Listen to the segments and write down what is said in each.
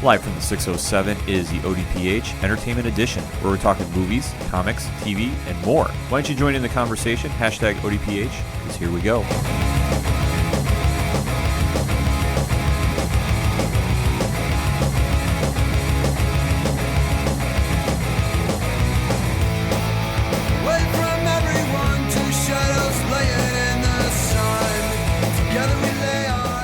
Live from the 607 is the ODPH Entertainment Edition, where we're talking movies, comics, TV, and more. Why don't you join in the conversation? Hashtag ODPH, because here we go.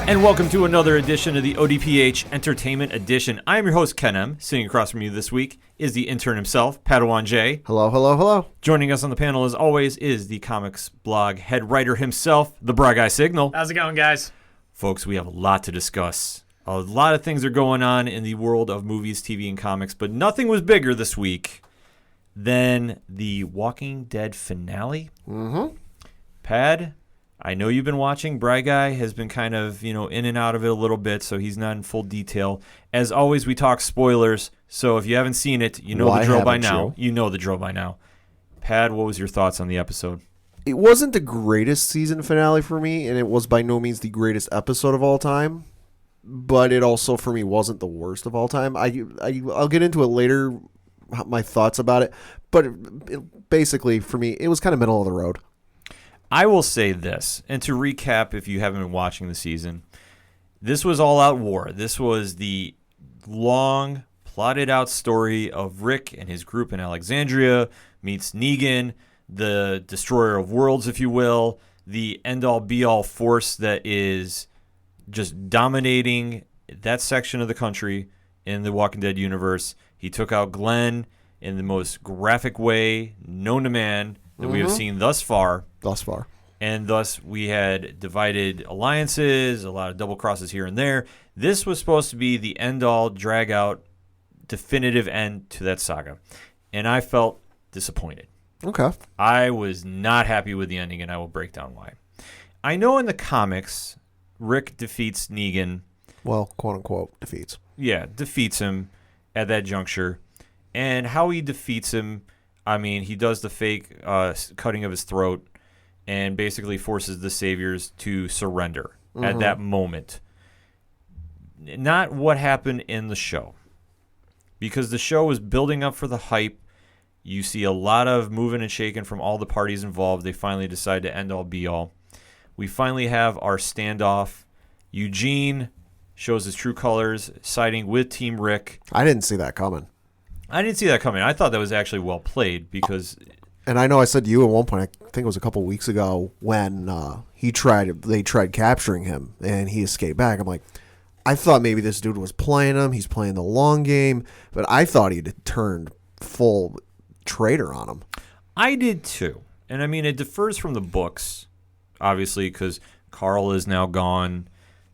And welcome to another edition of the ODPH Entertainment Edition. I am your host, Ken M. Sitting across from you this week is the intern himself, Padawan J. Hello, hello, hello. Joining us on the panel, as always, is the comics blog head writer himself, the Bra Guy Signal. How's it going, guys? Folks, we have a lot to discuss. A lot of things are going on in the world of movies, TV, and comics, but nothing was bigger this week than the Walking Dead finale. Pad, I know you've been watching. Bry Guy has been kind of, in and out of it a little bit, so he's not in full detail. As always, we talk spoilers, so if you haven't seen it, you know the drill by now. You know the drill by now. Pad, what was your thoughts on the episode? It wasn't the greatest season finale for me, and it was by no means the greatest episode of all time, but it also, for me, wasn't the worst of all time. I'll get into it later, my thoughts about it, but basically, for me, it was kind of middle of the road. I will say this, and to recap if you haven't been watching the season, this was all-out war. This was the long, plotted-out story of Rick and his group in Alexandria meets Negan, the destroyer of worlds, if you will, the end-all, be-all force that is just dominating that section of the country in the Walking Dead universe. He took out Glenn in the most graphic way known to man that we have seen thus far. And thus we had divided alliances, a lot of double crosses here and there. This was supposed to be the end-all, drag-out, definitive end to that saga. And I felt disappointed. Okay. I was not happy with the ending, and I will break down why. I know in the comics, Rick defeats Negan. Well, quote-unquote, defeats. Yeah, defeats him at that juncture. And how he defeats him, I mean, he does the fake cutting of his throat and basically forces the Saviors to surrender at that moment. Not what happened in the show. Because the show was building up for the hype. You see a lot of moving and shaking from all the parties involved. They finally decide to end all be all. We finally have our standoff. Eugene shows his true colors, siding with Team Rick. I didn't see that coming. I didn't see that coming. I thought that was actually well played because... And I know I said to you at one point, I think it was a couple weeks ago, when they tried capturing him and he escaped back. I'm like, I thought maybe this dude was playing him. He's playing the long game. But I thought he'd turned full traitor on him. I did too. And I mean, it differs from the books, obviously, because Carl is now gone.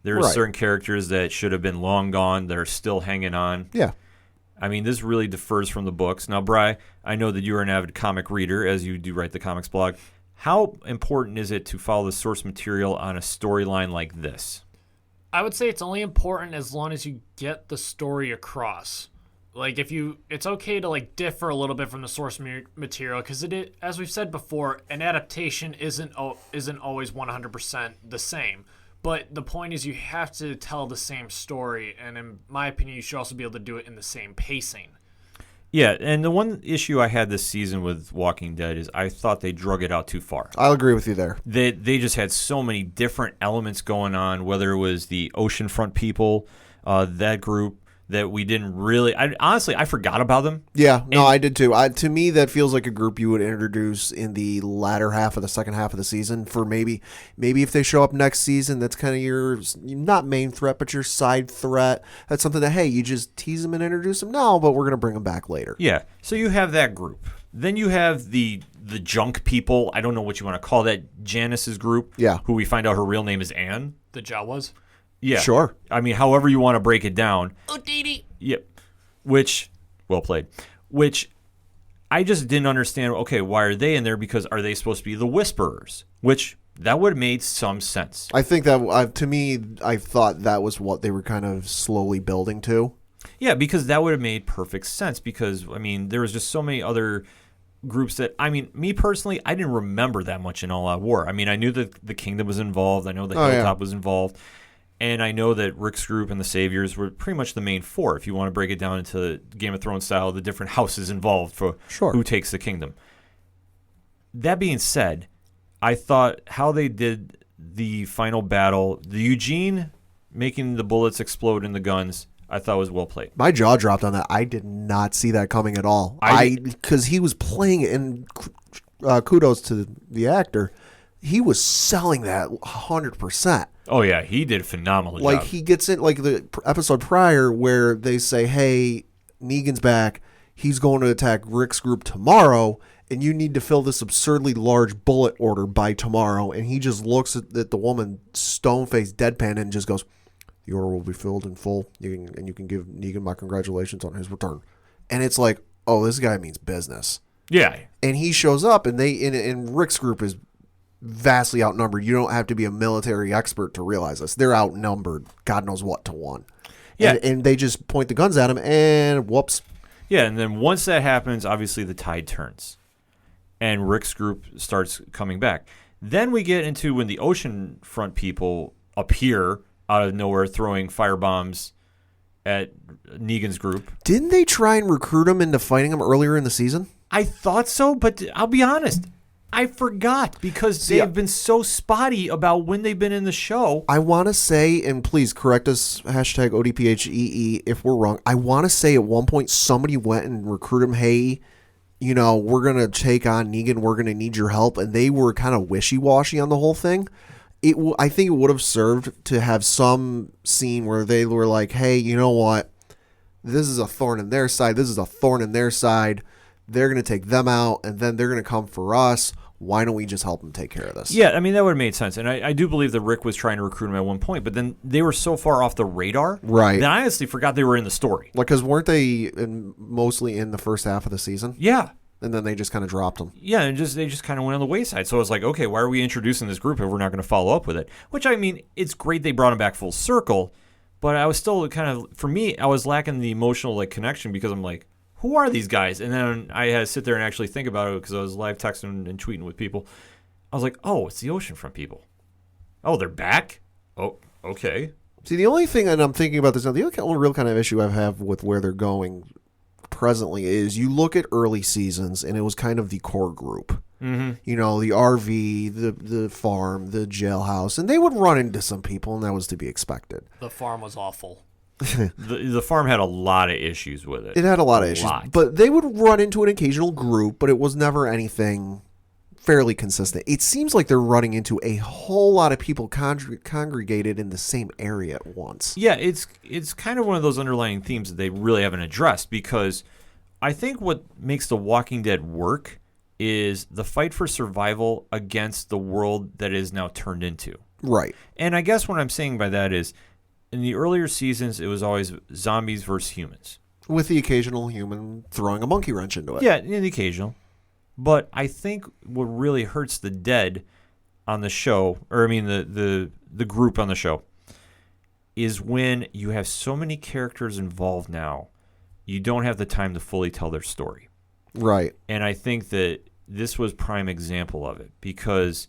There are certain characters that should have been long gone that are still hanging on. Yeah. I mean, this really differs from the books. Now, Bri, I know that you're an avid comic reader, as you do write the comics blog. How important is it to follow the source material on a storyline like this? I would say it's only important as long as you get the story across. Like, it's okay to differ a little bit from the source material, because as we've said before, an adaptation isn't always 100% the same. But the point is you have to tell the same story, and in my opinion, you should also be able to do it in the same pacing. Yeah, and the one issue I had this season with Walking Dead is I thought they drug it out too far. I'll agree with you there. They just had so many different elements going on, whether it was the oceanfront people, that group, that we didn't really... Honestly, I forgot about them. Yeah, no, I did too. To me, that feels like a group you would introduce in the latter half of the second half of the season for maybe if they show up next season, that's kind of your, not main threat, but your side threat. That's something that, hey, you just tease them and introduce them now, but we're going to bring them back later. Yeah, so you have that group. Then you have the junk people. I don't know what you want to call that. Janice's group. Yeah. Who we find out her real name is Anne. The Jawas? Yeah. Sure. I mean, however you want to break it down. Oh, Dee. Yep. Well played. Which I just didn't understand. Okay, why are they in there? Because are they supposed to be the Whisperers? Which that would have made some sense. I think that, to me, I thought that was what they were kind of slowly building to. Yeah, because that would have made perfect sense. Because, I mean, there was just so many other groups that, I mean, me personally, I didn't remember that much in All Out War. I mean, I knew that the Kingdom was involved. I know the Hilltop was involved. And I know that Rick's group and the Saviors were pretty much the main four, if you want to break it down into Game of Thrones style, the different houses involved for who takes the kingdom. That being said, I thought how they did the final battle, the Eugene making the bullets explode in the guns, I thought was well played. My jaw dropped on that. I did not see that coming at all. Because he was playing it, and kudos to the actor, he was selling that 100%. Oh, yeah, he did a phenomenal job. Like, he gets in, like the episode prior where they say, hey, Negan's back. He's going to attack Rick's group tomorrow, and you need to fill this absurdly large bullet order by tomorrow. And he just looks at the woman, stone-faced, deadpan, and just goes, the order will be filled in full, and you can give Negan my congratulations on his return. And it's like, oh, this guy means business. Yeah. And he shows up, and and Rick's group is vastly outnumbered. You don't have to be a military expert to realize this. They're outnumbered, God knows what to one. Yeah. And they just point the guns at him, and whoops. Yeah, and then once that happens, obviously the tide turns, and Rick's group starts coming back. Then we get into when the oceanfront people appear out of nowhere, throwing firebombs at Negan's group. Didn't they try and recruit him into fighting him earlier in the season? I thought so, but I'll be honest, I forgot because they've been so spotty about when they've been in the show. I want to say, and please correct us, hashtag ODPHEE, if we're wrong. I want to say at one point somebody went and recruited him, hey, you know, we're going to take on Negan, we're going to need your help. And they were kind of wishy-washy on the whole thing. I think it would have served to have some scene where they were like, hey, you know what? This is a thorn in their side. This is a thorn in their side. They're going to take them out, and then they're going to come for us. Why don't we just help them take care of this? Yeah, I mean, that would have made sense. And I do believe that Rick was trying to recruit him at one point, but then they were so far off the radar that I honestly forgot they were in the story. Like, because weren't they mostly in the first half of the season? Yeah. And then they just kind of dropped them. Yeah, and they just kind of went on the wayside. So I was like, okay, why are we introducing this group if we're not going to follow up with it? Which, I mean, it's great they brought him back full circle, but I was still kind of, for me, I was lacking the emotional like connection because I'm like, who are these guys? And then I had to sit there and actually think about it because I was live texting and tweeting with people. I was like, oh, it's the oceanfront people. Oh, they're back? Oh, okay. See, the only thing, and I'm thinking about this now, the only real kind of issue I have with where they're going presently is you look at early seasons and it was kind of the core group. Mm-hmm. You know, the RV, the farm, the jailhouse, and they would run into some people, and that was to be expected. The farm was awful. The farm had a lot of issues with it. It had a lot of issues. But they would run into an occasional group, but it was never anything fairly consistent. It seems like they're running into a whole lot of people congregated in the same area at once. Yeah, it's kind of one of those underlying themes that they really haven't addressed because I think what makes The Walking Dead work is the fight for survival against the world that is now turned into. Right. And I guess what I'm saying by that is in the earlier seasons, it was always zombies versus humans. With the occasional human throwing a monkey wrench into it. Yeah, the occasional. But I think what really hurts the dead on the show, or I mean the group on the show, is when you have so many characters involved now, you don't have the time to fully tell their story. Right. And I think that this was prime example of it because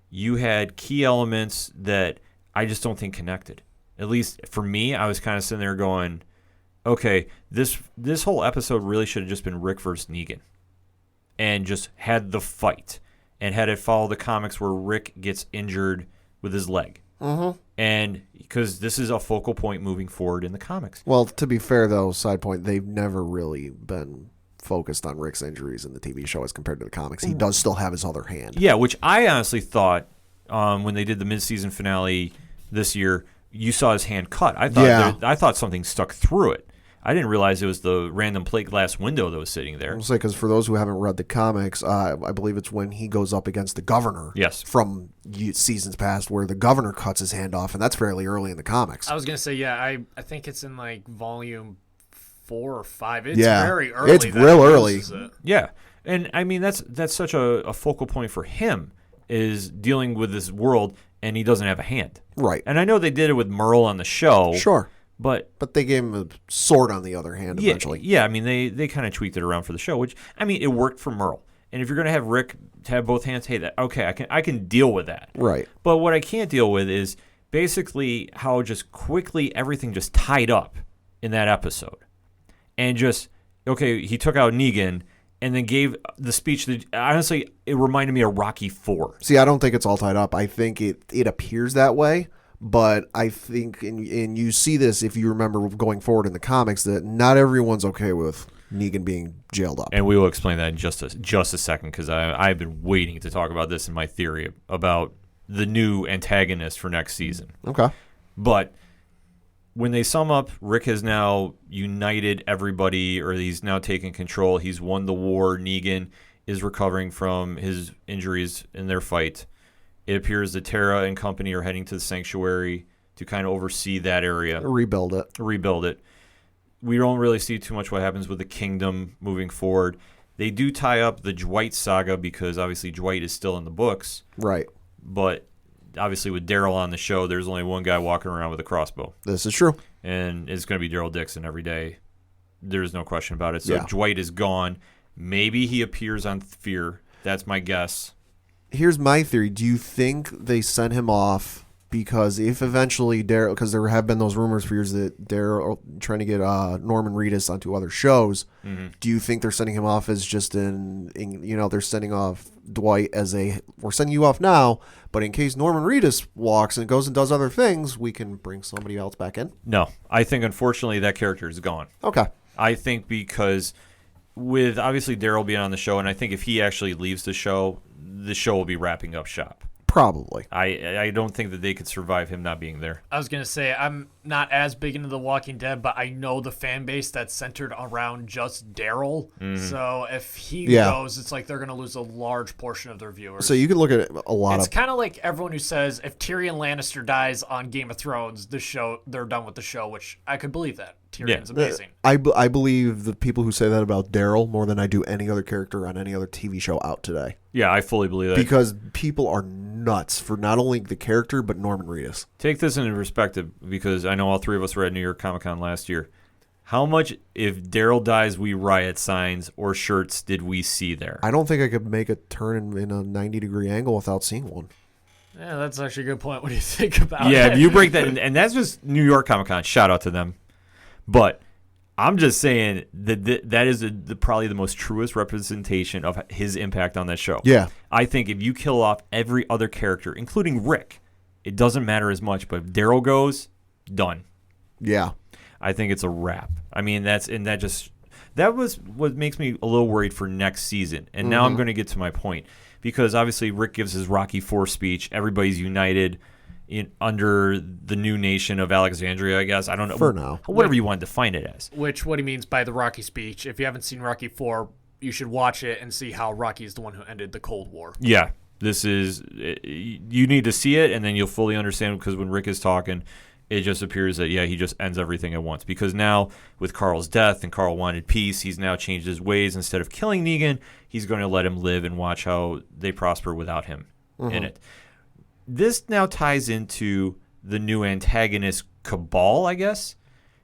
you had key elements that I just don't think connected. At least for me, I was kind of sitting there going, okay, this whole episode really should have just been Rick versus Negan. And just had the fight and had it follow the comics where Rick gets injured with his leg. Mm-hmm. And because this is a focal point moving forward in the comics. Well, to be fair, though, side point, they've never really been focused on Rick's injuries in the TV show as compared to the comics. He does still have his other hand. Yeah, which I honestly thought when they did the mid-season finale this year, you saw his hand cut. I thought something stuck through it. I didn't realize it was the random plate glass window that was sitting there. I'll say, because for those who haven't read the comics, I believe it's when he goes up against the governor. Yes. From seasons past, where the governor cuts his hand off, and that's fairly early in the comics. I was gonna say, yeah, I think it's in like volume 4 or 5. It's yeah, very early. It's real early. Yeah, and I mean that's such a focal point for him is dealing with this world, and he doesn't have a hand. Right. And I know they did it with Merle on the show. Sure. But they gave him a sword on the other hand eventually. Yeah, I mean, they kind of tweaked it around for the show, which, I mean, it worked for Merle. And if you're going to have Rick have both hands, hey, I can deal with that. Right. But what I can't deal with is basically how just quickly everything just tied up in that episode. And just, okay, he took out Negan and then gave the speech that, honestly, it reminded me of Rocky IV. See, I don't think it's all tied up. I think it appears that way, but I think, and you see this if you remember going forward in the comics, that not everyone's okay with Negan being jailed up. And we will explain that in just a second, because I've been waiting to talk about this in my theory about the new antagonist for next season. Okay. But when they sum up, Rick has now united everybody, or he's now taken control. He's won the war. Negan is recovering from his injuries in their fight. It appears that Tara and company are heading to the sanctuary to kind of oversee that area. Rebuild it. We don't really see too much what happens with the kingdom moving forward. They do tie up the Dwight saga because obviously Dwight is still in the books. Right. But obviously with Daryl on the show, there's only one guy walking around with a crossbow. This is true. And it's going to be Daryl Dixon every day. There's no question about it. So Yeah. Dwight is gone. Maybe he appears on Fear. That's my guess. Here's my theory. Do you think they sent him off because if eventually Daryl, because there have been those rumors for years that Daryl trying to get Norman Reedus onto other shows, do you think they're sending him off as just they're sending off Dwight as we're sending you off now, but in case Norman Reedus walks and goes and does other things, we can bring somebody else back in? No. I think, unfortunately, that character is gone. Okay. I think because with obviously Daryl being on the show, and I think if he actually leaves the show will be wrapping up shop. Probably. I don't think that they could survive him not being there. I was going to say, I'm not as big into The Walking Dead, but I know the fan base that's centered around just Daryl. So if he goes, it's like they're going to lose a large portion of their viewers. So you can look at a lot It's kind of like everyone who says if Tyrion Lannister dies on Game of Thrones, they're done with the show, which I could believe that. Tyrion's amazing. I believe the people who say that about Daryl more than I do any other character on any other TV show out today. Yeah, I fully believe that. Because people are nuts for not only the character, but Norman Reedus. Take this into perspective, because I know all three of us were at New York Comic Con last year. How much, if Daryl dies, we riot signs or shirts did we see there? I don't think I could make a turn in a 90-degree angle without seeing one. Yeah, that's actually a good point. What do you think about it? Yeah, if you break that, and that's just New York Comic Con. Shout out to them. But I'm just saying that is probably the most truest representation of his impact on that show. Yeah. I think if you kill off every other character, including Rick, it doesn't matter as much. But if Daryl goes, done. Yeah. I think it's a wrap. I mean, that was what makes me a little worried for next season. And now I'm going to get to my point, because obviously Rick gives his Rocky IV speech. Everybody's united under the new nation of Alexandria, I guess. I don't know. For now. Whatever you want to define it as. Which, what he means by the Rocky speech, if you haven't seen Rocky IV, you should watch it and see how Rocky is the one who ended the Cold War. Yeah. You need to see it, and then you'll fully understand, because when Rick is talking, it just appears that, he just ends everything at once. Because now, with Carl's death, and Carl wanted peace, he's now changed his ways. Instead of killing Negan, he's going to let him live and watch how they prosper without him in it. This now ties into the new antagonist cabal, I guess,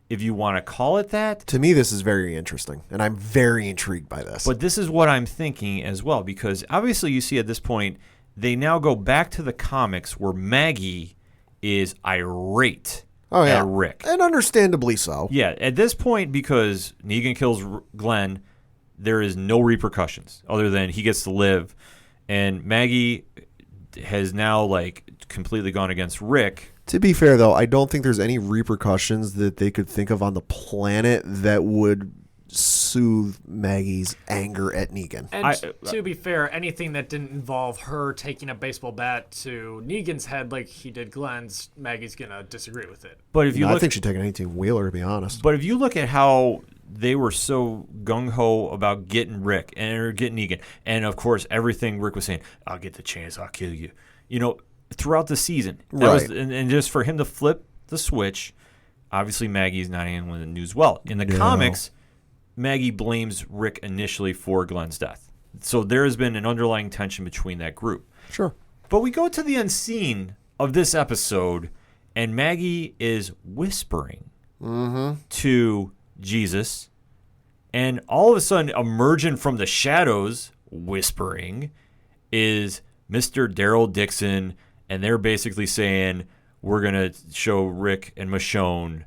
if you want to call it that. To me, this is very interesting, and I'm very intrigued by this. But this is what I'm thinking as well, because obviously you see at this point, they now go back to the comics where Maggie is irate at Rick. And understandably so. Yeah, at this point, because Negan kills Glenn, there is no repercussions other than he gets to live. And Maggie has now completely gone against Rick. To be fair, though, I don't think there's any repercussions that they could think of on the planet that would soothe Maggie's anger at Negan. And to be fair, anything that didn't involve her taking a baseball bat to Negan's head like he did Glenn's, Maggie's going to disagree with it. But if you I think she'd take anything Wheeler, to be honest. But if you look at how they were so gung-ho about getting Rick or getting Negan, and of course everything Rick was saying, I'll get the chance, I'll kill you. Throughout the season. That was, and just for him to flip the switch, obviously Maggie's not handling the news well. In the comics, Maggie blames Rick initially for Glenn's death. So there has been an underlying tension between that group. Sure. But we go to the unseen of this episode, and Maggie is whispering to Jesus, and all of a sudden, emerging from the shadows, whispering, is Mr. Daryl Dixon, and they're basically saying, we're going to show Rick and Michonne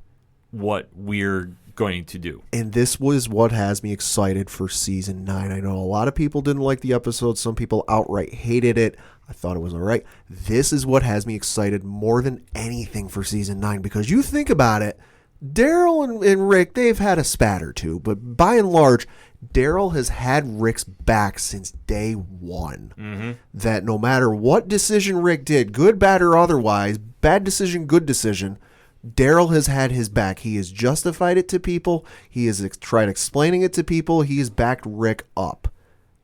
what we're going to do. And this was what has me excited for season 9. I know a lot of people didn't like the episode. Some people outright hated it. I thought it was all right. This is what has me excited more than anything for season 9, because you think about it, Daryl and Rick, they've had a spat or two, but by and large, Daryl has had Rick's back since day one. Mm-hmm. That no matter what decision Rick did, good, bad, or otherwise, bad decision, good decision, Daryl has had his back. He has justified it to people. He has tried explaining it to people. He has backed Rick up.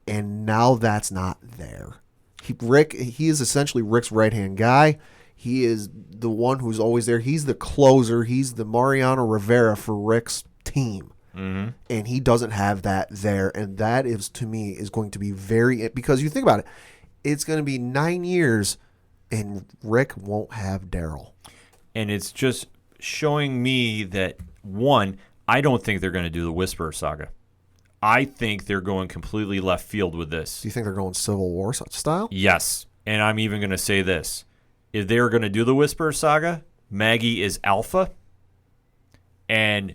And now that's not there. He is essentially Rick's right-hand guy. He is the one who's always there. He's the closer. He's the Mariano Rivera for Rick's team. Mm-hmm. And he doesn't have that there. And that is, to me, is going to be very... Because you think about it, it's going to be 9 years and Rick won't have Daryl. And it's just showing me that, one, I don't think they're going to do the Whisperer saga. I think they're going completely left field with this. Do you think they're going Civil War style? Yes. And I'm even going to say this. If they're going to do the Whisperer saga, Maggie is Alpha, and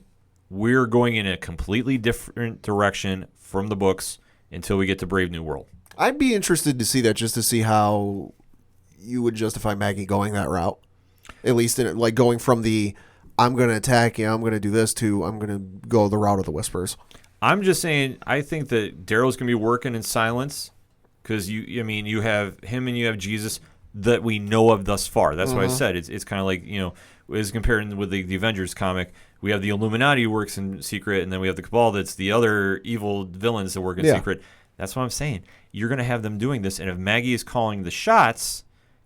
we're going in a completely different direction from the books until we get to Brave New World. I'd be interested to see that, just to see how you would justify Maggie going that route. At least in like going from the I'm going to attack you, I'm going to do this, to I'm going to go the route of the Whispers. I'm just saying, I think that Daryl's going to be working in silence, because you have him and you have Jesus that we know of thus far. That's why I said it's kind of like, as comparing with the Avengers comic, we have the Illuminati who works in secret, and then we have the Cabal that's the other evil villains that work in secret. That's what I'm saying. You're going to have them doing this, and if Maggie is calling the shots,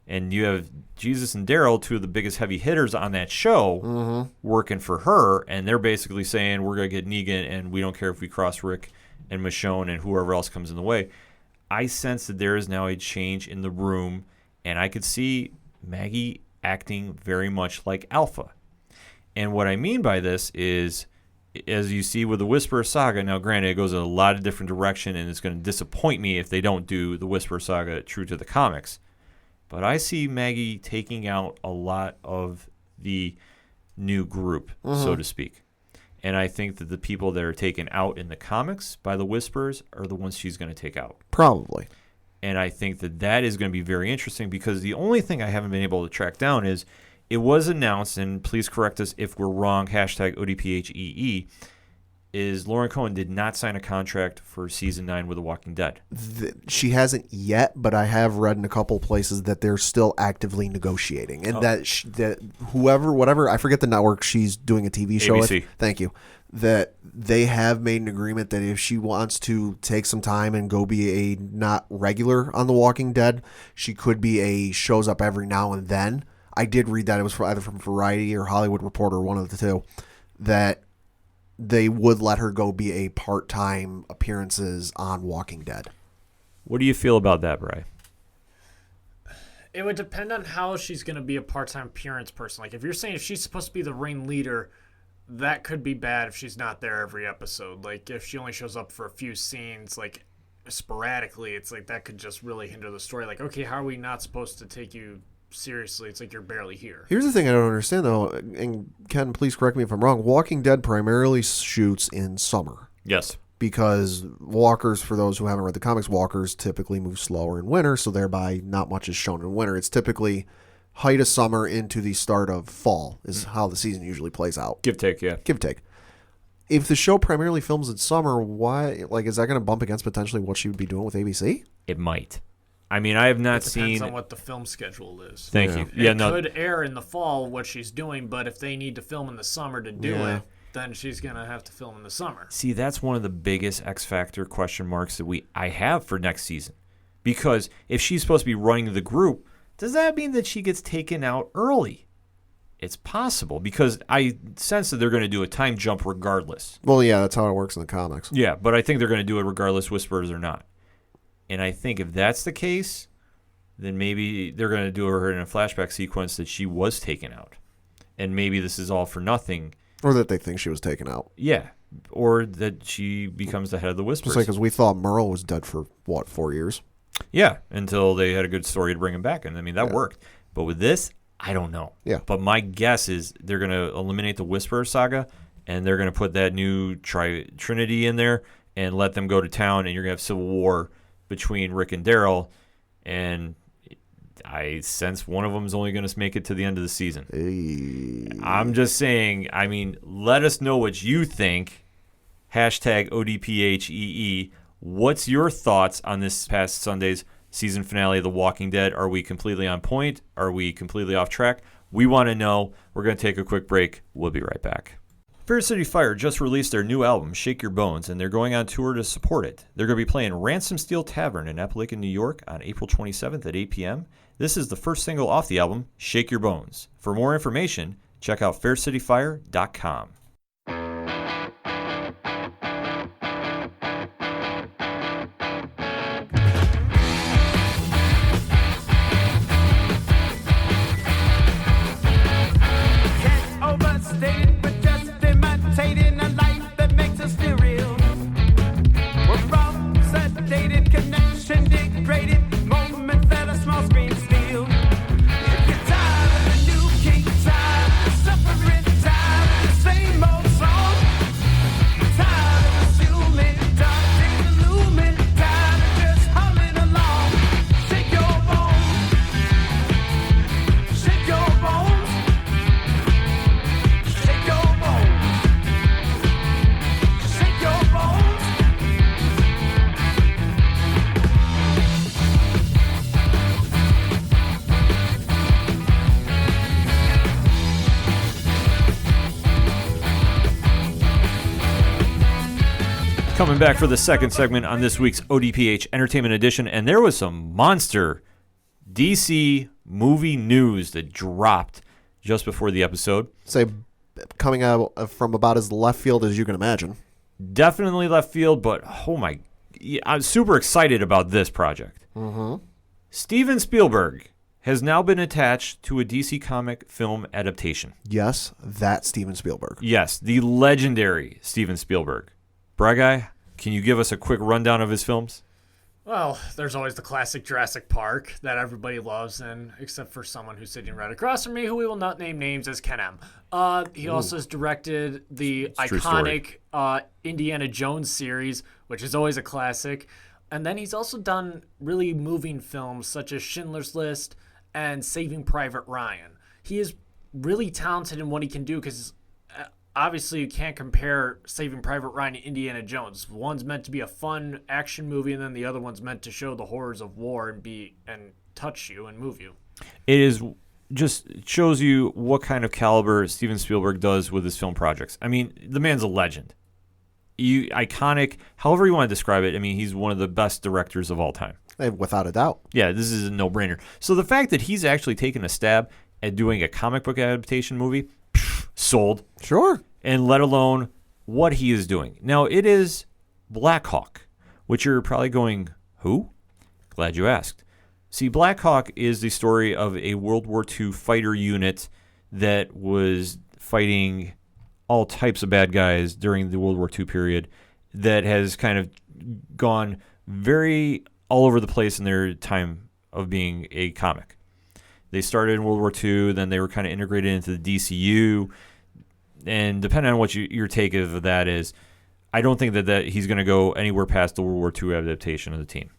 and you have Jesus and Daryl, two of the biggest heavy hitters on that show, working for her, and they're basically saying, we're going to get Negan, and we don't care if we cross Rick and Michonne and whoever else comes in the way. I sense that there is now a change in the room, and I could see Maggie acting very much like Alpha. And what I mean by this is, as you see with the Whisperer saga, now granted, it goes in a lot of different direction, and it's going to disappoint me if they don't do the Whisperer saga true to the comics. But I see Maggie taking out a lot of the new group, so to speak. And I think that the people that are taken out in the comics by the Whisperers are the ones she's going to take out. Probably. And I think that is going to be very interesting, because the only thing I haven't been able to track down is it was announced, and please correct us if we're wrong, hashtag ODPHEE, is Lauren Cohen did not sign a contract for season 9 with The Walking Dead. She hasn't yet, but I have read in a couple places that they're still actively negotiating, and that whatever, I forget the network she's doing a TV show ABC. with. Thank you. That they have made an agreement that if she wants to take some time and go be a not regular on The Walking Dead, she could be a shows up every now and then. I did read that. It was either from Variety or Hollywood Reporter, one of the two, that they would let her go be a part-time appearances on Walking Dead. What do you feel about that, Bri? It would depend on how she's going to be a part-time appearance person. Like, if you're saying if she's supposed to be the ring leader, that could be bad if she's not there every episode. Like, if she only shows up for a few scenes, like, sporadically, it's like that could just really hinder the story. Like, okay, how are we not supposed to take you seriously? It's like you're barely here. Here's the thing I don't understand, though, and Ken, please correct me if I'm wrong. Walking Dead primarily shoots in summer. Yes. Because walkers, for those who haven't read the comics, walkers typically move slower in winter, so thereby not much is shown in winter. It's typically height of summer into the start of fall is how the season usually plays out. Give, take, yeah. Give, take. If the show primarily films in summer, why? Like, is that going to bump against potentially what she would be doing with ABC? It might. I mean, I have not seen... Depends on what the film schedule is. Thank you. It could air in the fall what she's doing, but if they need to film in the summer to do it, then she's going to have to film in the summer. See, that's one of the biggest X Factor question marks that I have for next season. Because if she's supposed to be running the group, does that mean that she gets taken out early? It's possible, because I sense that they're going to do a time jump regardless. Well, yeah, that's how it works in the comics. Yeah, but I think they're going to do it regardless, Whisperers or not. And I think if that's the case, then maybe they're going to do her in a flashback sequence that she was taken out. And maybe this is all for nothing. Or that they think she was taken out. Yeah. Or that she becomes the head of the Whisperers. Just like, because we thought Merle was dead for, 4 years? Yeah, until they had a good story to bring him back. And, I mean, that worked. But with this, I don't know. Yeah. But my guess is they're going to eliminate the Whisperer saga, and they're going to put that new Trinity in there and let them go to town, and you're going to have civil war between Rick and Daryl, and I sense one of them is only going to make it to the end of the season. Hey. I'm just saying, I mean, let us know what you think. Hashtag ODPHEE. What's your thoughts on this past Sunday's season finale of The Walking Dead? Are we completely on point? Are we completely off track? We want to know. We're going to take a quick break. We'll be right back. Fair City Fire just released their new album, Shake Your Bones, and they're going on tour to support it. They're going to be playing Ransom Steel Tavern in Appalachian, New York on April 27th at 8 p.m. This is the first single off the album, Shake Your Bones. For more information, check out faircityfire.com. Coming back for the second segment on this week's ODPH Entertainment Edition, and there was some monster DC movie news that dropped just before the episode. Say, coming out from about as left field as you can imagine. Definitely left field, but I'm super excited about this project. Mm-hmm. Steven Spielberg has now been attached to a DC comic film adaptation. Yes, that Steven Spielberg. Yes, the legendary Steven Spielberg. Bragai, can you give us a quick rundown of his films? Well, there's always the classic Jurassic Park that everybody loves, and except for someone who's sitting right across from me, who we will not name names, as Ken M. He also has directed the iconic Indiana Jones series, which is always a classic. And then he's also done really moving films such as Schindler's List and Saving Private Ryan. He is really talented in what he can do because obviously you can't compare Saving Private Ryan and Indiana Jones. One's meant to be a fun action movie, and then the other one's meant to show the horrors of war and touch you and move you. It is just shows you what kind of caliber Steven Spielberg does with his film projects. I mean, the man's a legend. Iconic, however you want to describe it. I mean, he's one of the best directors of all time. Without a doubt. Yeah, this is a no-brainer. So the fact that he's actually taken a stab at doing a comic book adaptation movie, sold. Sure. And let alone what he is doing. Now, it is Black Hawk, which you're probably going, who? Glad you asked. See, Black Hawk is the story of a World War II fighter unit that was fighting all types of bad guys during the World War II period that has kind of gone very all over the place in their time of being a comic. They started in World War II, then they were kind of integrated into the DCU, and depending on what your take of that is, I don't think that he's going to go anywhere past the World War II adaptation of the team.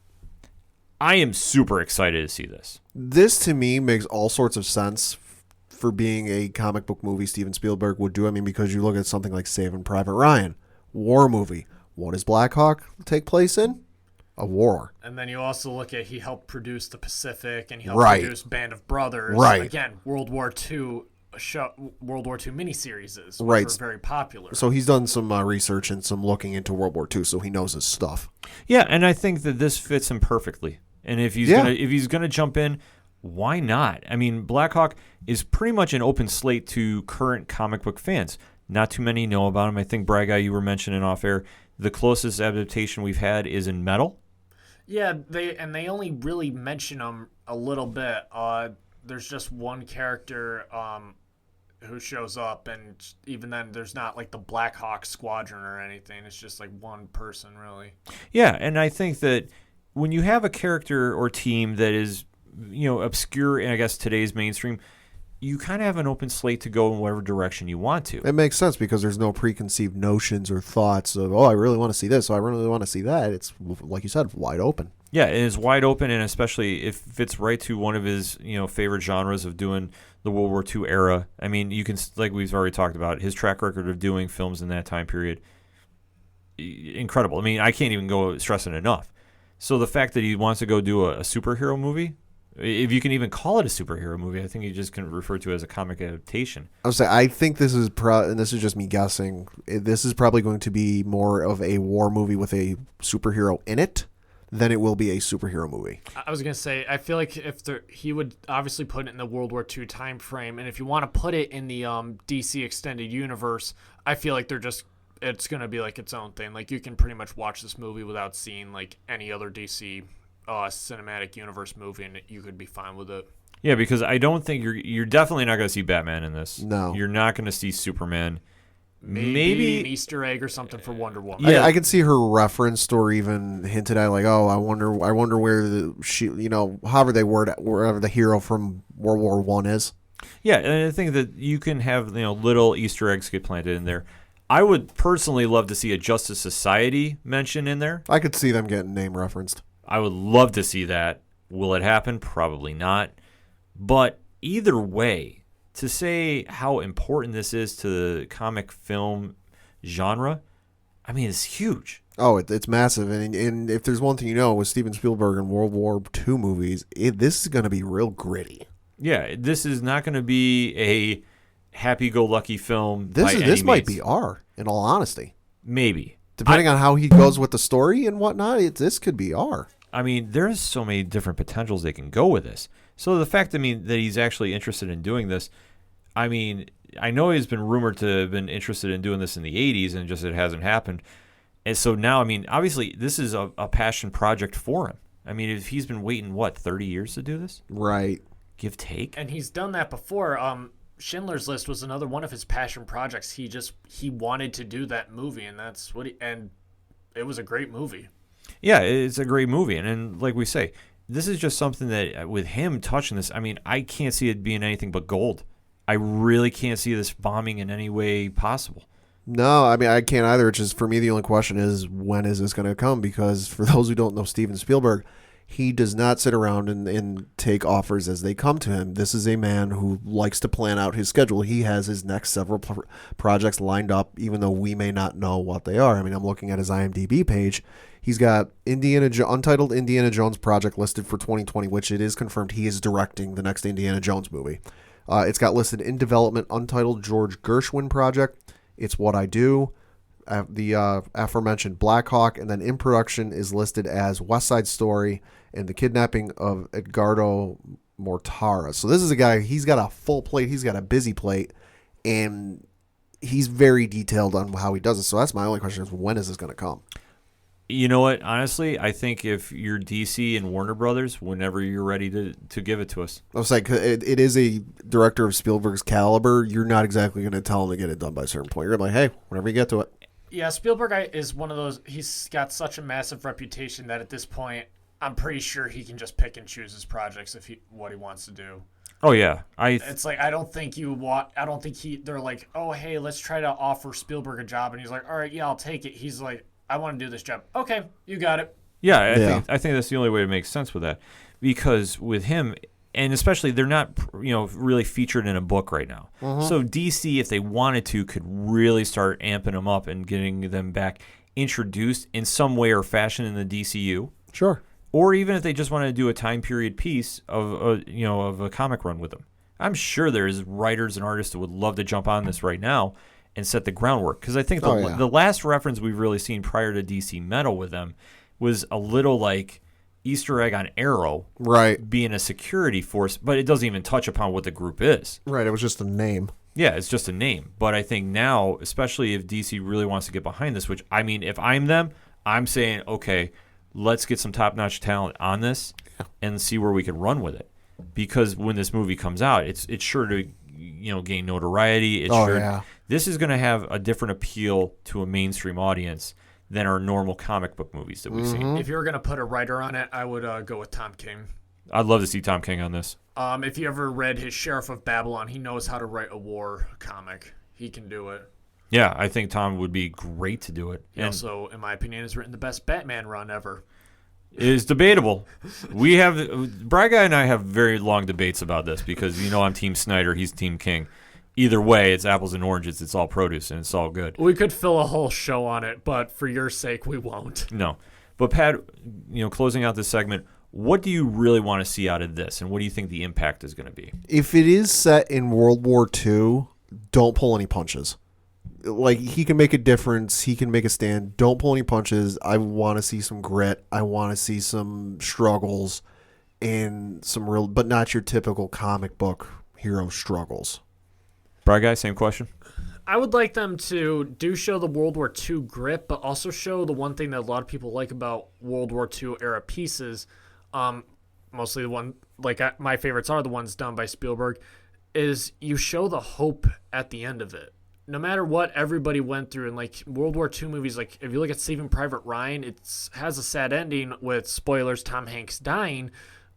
I am super excited to see this. This, to me, makes all sorts of sense for being a comic book movie Steven Spielberg would do. I mean, because you look at something like Saving Private Ryan, war movie. What does Black Hawk take place in? A war. And then you also look at he helped produce The Pacific, and he helped Right. produce Band of Brothers. Right. Again, World War II miniseries, which Right. were very popular. So he's done some research and some looking into World War II, so he knows his stuff. Yeah, and I think that this fits him perfectly. And if he's gonna jump in, why not? I mean, Black Hawk is pretty much an open slate to current comic book fans. Not too many know about him. I think, Braga, you were mentioning off air, the closest adaptation we've had is in Metal. Yeah, they only really mention him a little bit. There's just one character who shows up, and even then, there's not like the Black Hawk Squadron or anything. It's just like one person, really. Yeah, and I think that when you have a character or team that is, obscure in, I guess, today's mainstream, you kind of have an open slate to go in whatever direction you want to. It makes sense because there's no preconceived notions or thoughts of, I really want to see this, I really want to see that. It's, like you said, wide open. Yeah, and it's wide open, and especially if it fits right to one of his favorite genres of doing the World War II era. I mean, you can, like we've already talked about, his track record of doing films in that time period, incredible. I mean, I can't even go stress it enough. So the fact that he wants to go do a superhero movie, if you can even call it a superhero movie, I think you just can refer to it as a comic adaptation. I think this is and this is just me guessing. This is probably going to be more of a war movie with a superhero in it than it will be a superhero movie. I was gonna say, I feel like he would obviously put it in the World War II time frame, and if you want to put it in the DC extended universe, I feel like it's gonna be like its own thing. Like you can pretty much watch this movie without seeing like any other DC cinematic universe movie, and you could be fine with it. Yeah, because I don't think you're definitely not going to see Batman in this. No, you're not going to see Superman. Maybe an Easter egg or something for Wonder Woman. Yeah, I could see her referenced or even hinted at, like, I wonder where however they word it, wherever the hero from World War I is. Yeah, and I think that you can have little Easter eggs get planted in there. I would personally love to see a Justice Society mention in there. I could see them getting name referenced. I would love to see that. Will it happen? Probably not. But either way, to say how important this is to the comic film genre, I mean, it's huge. Oh, it's massive. And if there's one thing with Steven Spielberg and World War II movies, this is going to be real gritty. Yeah, this is not going to be a happy-go-lucky film. This might be R, in all honesty. Maybe. Depending on how he goes with the story and whatnot, this could be R. I mean, there's so many different potentials they can go with this. So the fact, that he's actually interested in doing this, I mean, I know he's been rumored to have been interested in doing this in the 80s, and just it hasn't happened. And so now, I mean, obviously, this is a passion project for him. I mean, if he's been waiting, 30 years to do this? Right. Give, take? And he's done that before. Schindler's List was another one of his passion projects. He wanted to do that movie, and that's what and it was a great movie. Yeah, it's a great movie, and like we say, this is just something that with him touching this, I mean, I can't see it being anything but gold. I really can't see this bombing in any way possible. No, I mean, I can't either. It's just, for me, the only question is, when is this going to come? Because for those who don't know Steven Spielberg, he does not sit around and take offers as they come to him. This is a man who likes to plan out his schedule. He has his next several projects lined up, even though we may not know what they are. I mean, I'm looking at his IMDb page. He's got Untitled Indiana Jones project listed for 2020, which it is confirmed he is directing the next Indiana Jones movie. It's got listed in development Untitled George Gershwin project. It's What I Do, the aforementioned Black Hawk, and then in production is listed as West Side Story and the Kidnapping of Edgardo Mortara. So this is a guy, he's got a full plate, he's got a busy plate, and he's very detailed on how he does it. So that's my only question is, when is this going to come? You know what? Honestly, I think if you're DC and Warner Brothers, whenever you're ready to give it to us. I was like, it is a director of Spielberg's caliber. You're not exactly going to tell him to get it done by a certain point. You're like, hey, whenever you get to it. Yeah, Spielberg is one of those. He's got such a massive reputation that at this point, I'm pretty sure he can just pick and choose his projects what he wants to do. Oh yeah, it's like I don't think they're like, oh hey, let's try to offer Spielberg a job, and he's like, all right, yeah, I'll take it. He's like, I want to do this job. Okay, you got it. Yeah, I think that's the only way to make sense with that, because with him, and especially they're not really featured in a book right now. Mm-hmm. So DC, if they wanted to, could really start amping them up and getting them back introduced in some way or fashion in the DCU. Sure. Or even if they just wanted to do a time period piece of a comic run with them. I'm sure there's writers and artists that would love to jump on this right now and set the groundwork. Because I think the last reference we've really seen prior to DC Metal with them was a little like Easter egg on Arrow, right, being a security force, but it doesn't even touch upon what the group is. Right, it was just a name. Yeah, it's just a name. But I think now, especially if DC really wants to get behind this, which, I mean, if I'm them, I'm saying, okay, let's get some top-notch talent on this and see where we can run with it. Because when this movie comes out, it's sure to gain notoriety. This is going to have a different appeal to a mainstream audience than our normal comic book movies that we've seen. If you were going to put a writer on it, I would go with Tom King. I'd love to see Tom King on this. If you ever read his Sheriff of Babylon, he knows how to write a war comic. He can do it. Yeah, I think Tom would be great to do it. He also, in my opinion, has written the best Batman run ever. It is debatable. Brad Guy and I have very long debates about this because, I'm Team Snyder, he's Team King. Either way, it's apples and oranges. It's all produce, and it's all good. We could fill a whole show on it, but for your sake, we won't. No. But, Pat, closing out this segment, what do you really want to see out of this, and what do you think the impact is going to be? If it is set in World War II, don't pull any punches. Like, he can make a difference. He can make a stand. Don't pull any punches. I want to see some grit. I want to see some struggles and some real, but not your typical comic book hero struggles. Brad Guy, same question. I would like them to show the World War II grit, but also show the one thing that a lot of people like about World War II era pieces, mostly the one, my favorites are the ones done by Spielberg, is you show the hope at the end of it. No matter what everybody went through, and World War II movies, if you look at Saving Private Ryan, it has a sad ending with, spoilers, Tom Hanks dying,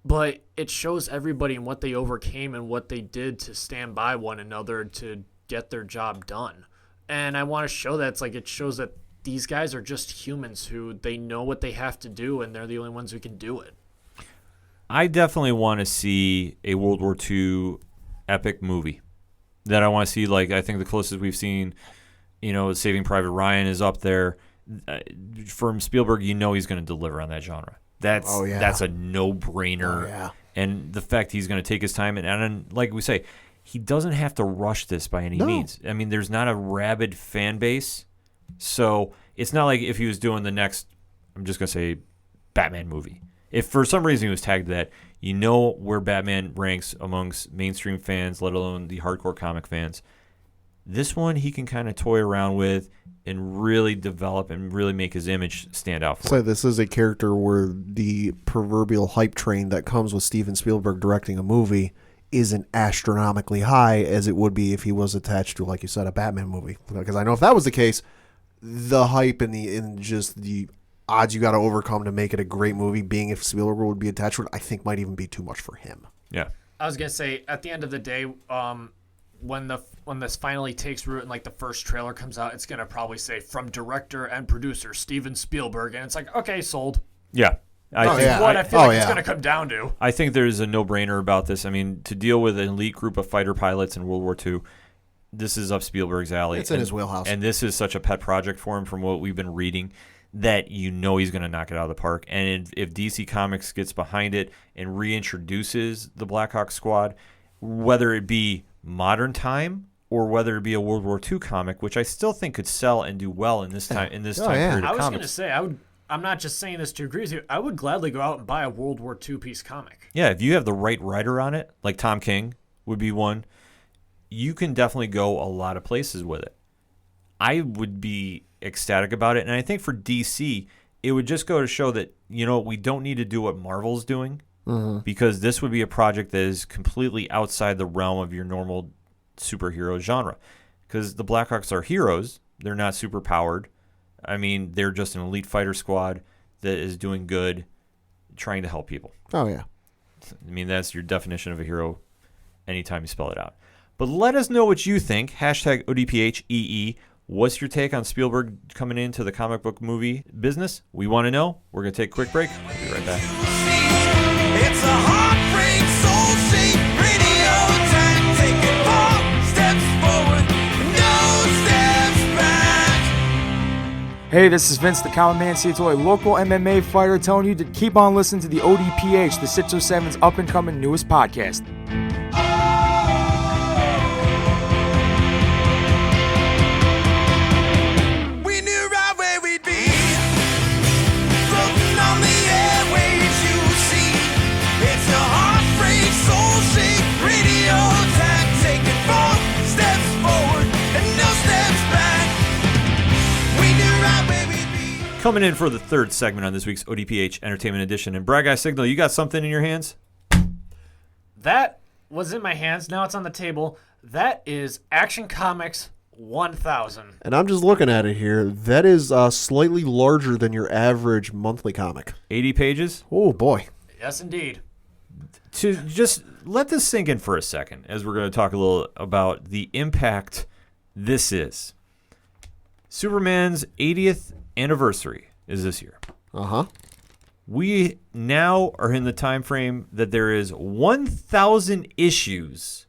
but it shows everybody and what they overcame and what they did to stand by one another to get their job done. And I want to show that. It shows that these guys are just humans who they know what they have to do, and they're the only ones who can do it. I definitely want to see a World War II epic movie. That I want to see, I think the closest we've seen, Saving Private Ryan is up there. From Spielberg, he's going to deliver on that genre. That's a no-brainer. Oh, yeah. And the fact he's going to take his time, and like we say, he doesn't have to rush this by any means. I mean, there's not a rabid fan base, so it's not like if he was doing the next, I'm just going to say, Batman movie. If for some reason he was tagged to that, where Batman ranks amongst mainstream fans, let alone the hardcore comic fans. This one he can kind of toy around with and really develop and really make his image stand out for So him. this is a character where the proverbial hype train that comes with Steven Spielberg directing a movie isn't astronomically high as it would be if he was attached to, like you said, a Batman movie. Because I know if that was the case, the hype and just the odds you got to overcome to make it a great movie, being if Spielberg would be attached to it, I think might even be too much for him. Yeah. I was going to say, at the end of the day, when this finally takes root and the first trailer comes out, it's going to probably say from director and producer Steven Spielberg, and it's okay, sold. Yeah. I feel like it's going to come down to. I think there's a no-brainer about this. I mean, to deal with an elite group of fighter pilots in World War II, this is up Spielberg's alley. It's in his wheelhouse. And this is such a pet project for him from what we've been reading that he's going to knock it out of the park. And if DC Comics gets behind it and reintroduces the Black Hawk Squad, whether it be modern time or whether it be a World War II comic, which I still think could sell and do well in this time period of comics. I was going to say, I'm not just saying this to agree with you. I would gladly go out and buy a World War II piece comic. Yeah, if you have the right writer on it, like Tom King would be one, you can definitely go a lot of places with it. I would be ecstatic about it. And I think for DC, it would just go to show that, we don't need to do what Marvel's doing because this would be a project that is completely outside the realm of your normal superhero genre. Because the Blackhawks are heroes. They're not super powered. I mean, they're just an elite fighter squad that is doing good, trying to help people. Oh, yeah. I mean, that's your definition of a hero anytime you spell it out. But let us know what you think. Hashtag ODPHEE. What's your take on Spielberg coming into the comic book movie business? We want to know. We're going to take a quick break. We'll be right back. It's a heartbreak, soul-shaped radio attack. Taking 4 steps forward, no steps back. Hey, this is Vince the Common Man Cito, a local MMA fighter, telling you to keep on listening to the ODPH, the 607's up-and-coming newest podcast. We knew right where we'd be, floating on the airwaves you see. It's a heartbreak, soul-shaped radio attack. Taking 4 steps forward and no steps back. We knew right where we'd be. Coming in for the third segment on this week's ODPH Entertainment Edition. And Brad Guy Signal, you got something in your hands? That was in my hands. Now it's on the table. That is Action Comics 1000. And I'm just looking at it here. That is slightly larger than your average monthly comic. 80 pages? Oh, boy. Yes, indeed. to just let this sink in for a second, as we're going to talk a little about the impact this is. Superman's 80th anniversary is this year. Uh-huh. We now are in the time frame that there is 1,000 issues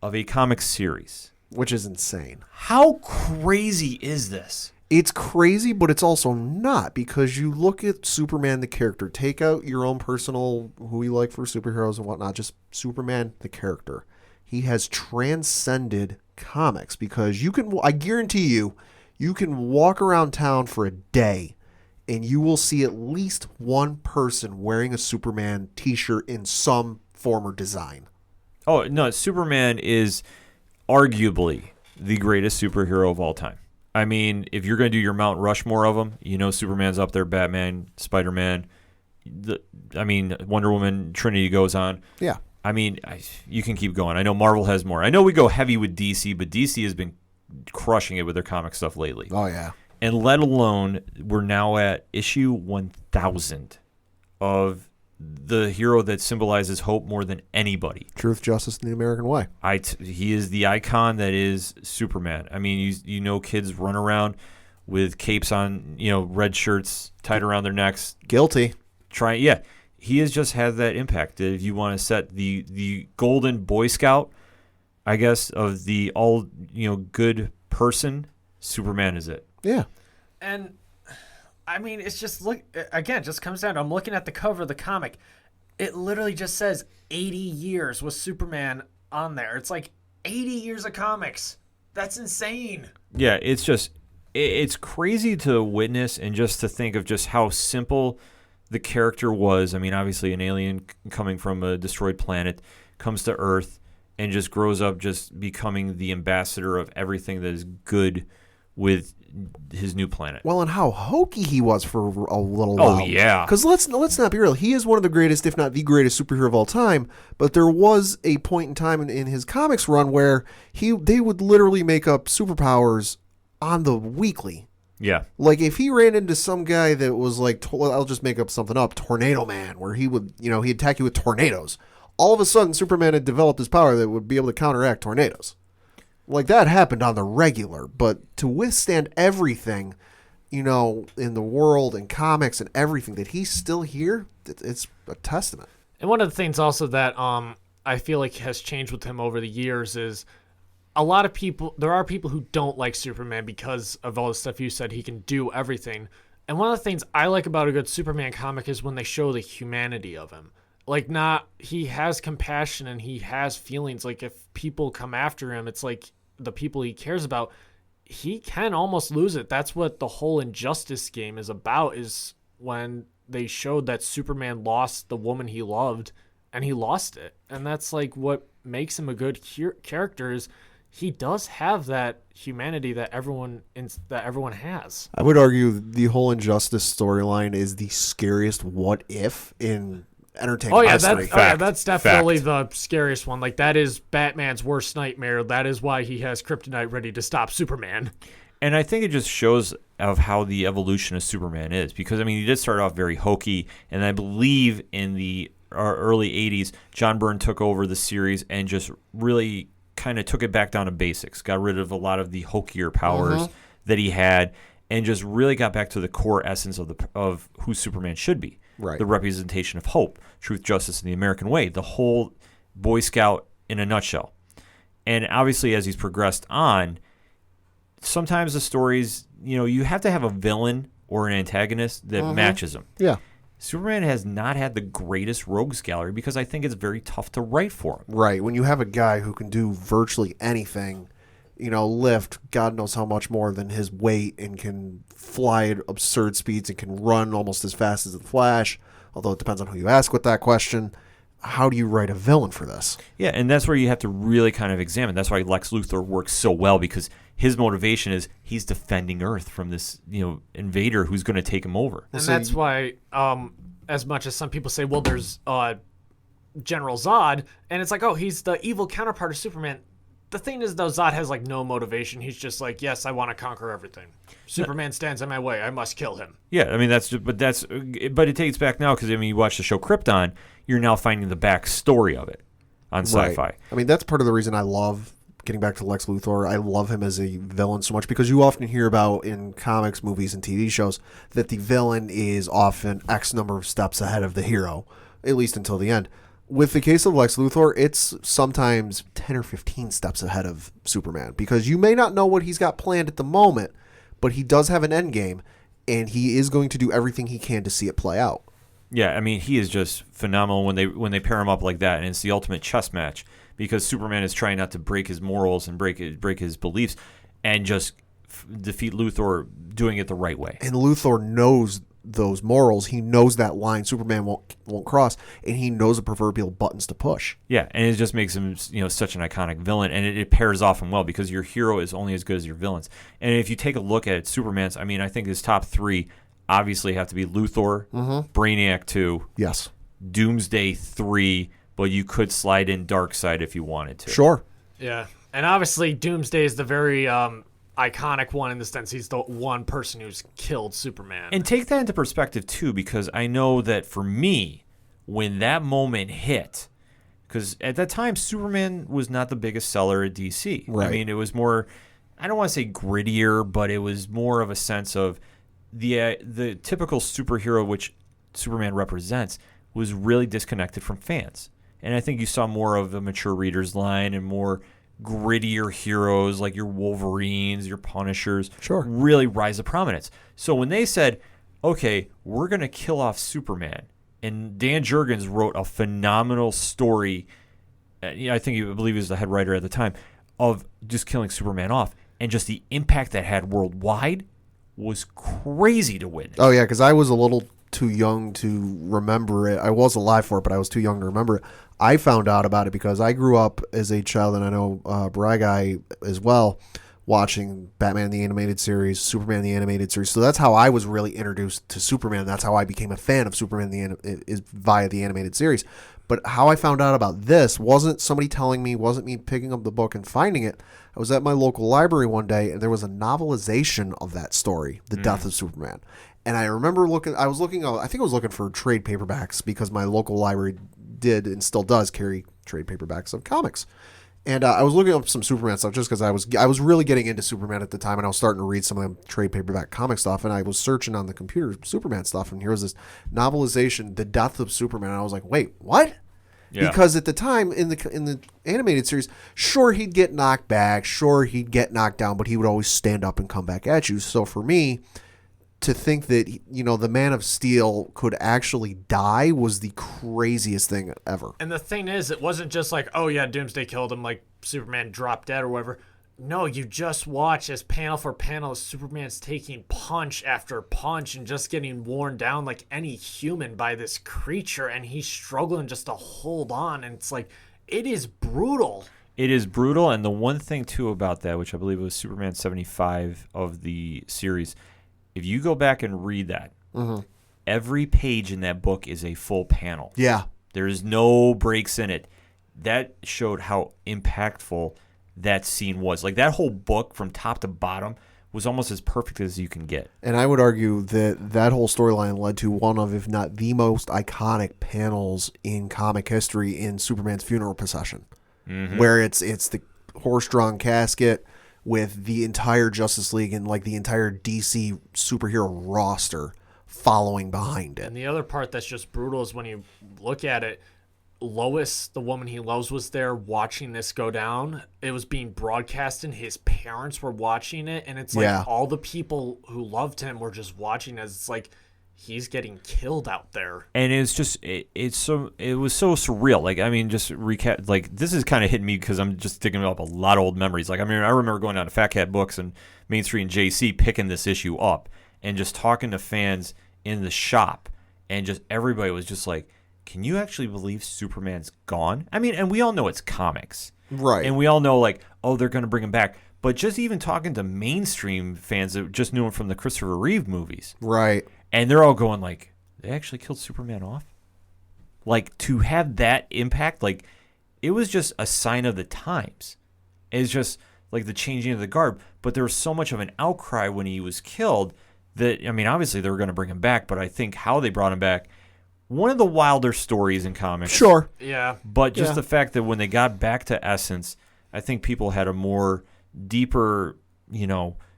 of a comic series. Which is insane. How crazy is this? It's crazy, but it's also not, because you look at Superman the character. Take out your own personal, who you like for superheroes and whatnot, just Superman the character. He has transcended comics, because I guarantee you can walk around town for a day and you will see at least one person wearing a Superman t-shirt in some form or design. Oh, no, Superman is arguably the greatest superhero of all time. I mean, if you're going to do your Mount Rushmore of them, Superman's up there, Batman, Spider-Man, Wonder Woman, Trinity goes on. Yeah. I mean, you can keep going. I know Marvel has more. I know we go heavy with DC, but DC has been crushing it with their comic stuff lately. Oh, yeah. And let alone, we're now at issue 1,000 of the hero that symbolizes hope more than anybody. Truth, justice, and the American way. He is the icon that is Superman. I mean, kids run around with capes on, red shirts tied around their necks. Guilty. He has just had that impact. If you want to set the golden Boy Scout, I guess, of the all, good person, Superman is it. Yeah. And I mean, it's just just comes down to, I'm looking at the cover of the comic. It literally just says 80 years with Superman on there. It's like 80 years of comics. That's insane. Yeah, it's crazy to witness and just to think of just how simple the character was. I mean, obviously an alien coming from a destroyed planet comes to Earth and just grows up just becoming the ambassador of everything that is good with his new planet. Well, and how hokey he was for a little while. Oh, yeah. Because let's not be real. He is one of the greatest, if not the greatest superhero of all time. But there was a point in time in his comics run where they would literally make up superpowers on the weekly. Yeah. Like if he ran into some guy that was like, I'll just make up something up, Tornado Man, where he would, he'd attack you with tornadoes. All of a sudden, Superman had developed his power that would be able to counteract tornadoes. Like, that happened on the regular, but to withstand everything, in the world and comics and everything, that he's still here, it's a testament. And one of the things also that I feel like has changed with him over the years is there are people who don't like Superman because of all the stuff you said. He can do everything. And one of the things I like about a good Superman comic is when they show the humanity of him. Like, he has compassion and he has feelings. Like, if people come after him, it's like the people he cares about, he can almost lose it. That's what the whole Injustice game is about, is when they showed that Superman lost the woman he loved and he lost it. And that's like what makes him a good character, is he does have that humanity that everyone has. I would argue the whole Injustice storyline is the scariest what if in entertainment history. That's definitely the scariest one. Like, that is Batman's worst nightmare. That is why he has kryptonite ready to stop Superman. And I think it just shows of how the evolution of Superman is, because he did start off very hokey, and I believe in the early 80s, John Byrne took over the series and just really kind of took it back down to basics, got rid of a lot of the hokier powers that he had, and just really got back to the core essence of who Superman should be. Right. The representation of hope, truth, justice, and the American way, the whole Boy Scout in a nutshell. And obviously, as he's progressed on, sometimes the stories, you have to have a villain or an antagonist that matches him. Yeah. Superman has not had the greatest rogues gallery because I think it's very tough to write for him. Right. When you have a guy who can do virtually anything, lift God knows how much more than his weight, and can fly at absurd speeds and can run almost as fast as the Flash, although it depends on who you ask with that question. How do you write a villain for this? Yeah, and that's where you have to really kind of examine. That's why Lex Luthor works so well, because his motivation is he's defending Earth from this, invader who's going to take him over. And that's why, as much as some people say, well, there's General Zod, and it's like, oh, he's the evil counterpart of Superman. The thing is, though, Zod has like no motivation. He's just like, yes, I want to conquer everything. Superman stands in my way. I must kill him. Yeah, I mean but it takes back now because I mean you watch the show Krypton, you're now finding the backstory of it on Sci-Fi. Right. I mean, that's part of the reason I love getting back to Lex Luthor. I love him as a villain so much because you often hear about in comics, movies, and TV shows that the villain is often X number of steps ahead of the hero, at least until the end. With the case of Lex Luthor, it's sometimes 10 or 15 steps ahead of Superman because you may not know what he's got planned at the moment, but he does have an end game, and he is going to do everything he can to see it play out. Yeah, I mean he is just phenomenal when they pair him up like that, and it's the ultimate chess match because Superman is trying not to break his morals and break his beliefs, and just defeat Luthor doing it the right way. And Luthor knows those morals. He knows that line Superman won't cross, and he knows the proverbial buttons to push. Yeah, and it just makes him such an iconic villain, and it pairs off him well because your hero is only as good as your villains. And if you take a look at Superman's, I mean, I think his top three obviously have to be Luthor, Brainiac 2, Yes. Doomsday 3, but you could slide in Darkseid if you wanted to. Sure. Yeah, and obviously Doomsday is the very iconic one in the sense he's the one person who's killed Superman. And take that into perspective, too, because I know that for me, when that moment hit, because at that time, Superman was not the biggest seller at DC. Right. I mean, it was more, I don't want to say grittier, but it was more of a sense of the typical superhero which Superman represents was really disconnected from fans. And I think you saw more of a mature reader's line and more grittier heroes like your Wolverines, your Punishers, really rise to prominence. So when they said, okay, we're going to kill off Superman, and Dan Jurgens wrote a phenomenal story, I believe he was the head writer at the time, of just killing Superman off, and just the impact that had worldwide was crazy to witness. Oh, yeah, because I was a little too young to remember it. I was alive for it, but I was too young to remember it. I found out about it because I grew up as a child, and I know Bragai as well, watching Batman the Animated Series, Superman the Animated Series. So that's how I was really introduced to Superman. That's how I became a fan of Superman is via the Animated Series. But how I found out about this wasn't somebody telling me, wasn't me picking up the book and finding it. I was at my local library one day, and there was a novelization of that story, The Death of Superman. And I remember I was looking for trade paperbacks because my local library did and still does carry trade paperbacks of comics. And I was looking up some Superman stuff just because I was really getting into Superman at the time, and I was starting to read some of them trade paperback comic stuff, and I was searching on the computer Superman stuff, and here was this novelization, The Death of Superman, and I was like, wait, what? Yeah. Because at the time in the animated series, sure, he'd get knocked back, sure, he'd get knocked down, but he would always stand up and come back at you. So for me, to think that, the Man of Steel could actually die was the craziest thing ever. And the thing is, it wasn't just like, oh yeah, Doomsday killed him, like Superman dropped dead or whatever. No, you just watch as panel for panel, Superman's taking punch after punch and just getting worn down like any human by this creature, and he's struggling just to hold on, and it's like, it is brutal. It is brutal, and the one thing, too, about that, which I believe was Superman 75 of the series, if you go back and read that, every page in that book is a full panel. Yeah. There's no breaks in it. That showed how impactful that scene was. Like, that whole book from top to bottom was almost as perfect as you can get. And I would argue that whole storyline led to one of, if not the most iconic panels in comic history in Superman's funeral procession, where it's the horse-drawn casket with the entire Justice League and like the entire DC superhero roster following behind it. And the other part that's just brutal is when you look at it, Lois, the woman he loves, was there watching this go down. It was being broadcast and his parents were watching it, and it's like all the people who loved him were just watching as it's like he's getting killed out there. And it's just it was so surreal. Like, I mean, just recap, like, this is kind of hitting me because I'm just digging up a lot of old memories. Like, I mean, I remember going down to Fat Cat Books and Main Street and JC picking this issue up and just talking to fans in the shop, and just everybody was just like, can you actually believe Superman's gone? I mean, and we all know it's comics. Right. And we all know, like, oh, they're going to bring him back. But just even talking to mainstream fans that just knew him from the Christopher Reeve movies. Right. And they're all going, like, they actually killed Superman off? Like, to have that impact, like, it was just a sign of the times. It's just like the changing of the guard. But there was so much of an outcry when he was killed that, I mean, obviously they were going to bring him back, but I think how they brought him back, one of the wilder stories in comics. Sure. Yeah. But just the fact that when they got back to essence, I think people had a more deeper,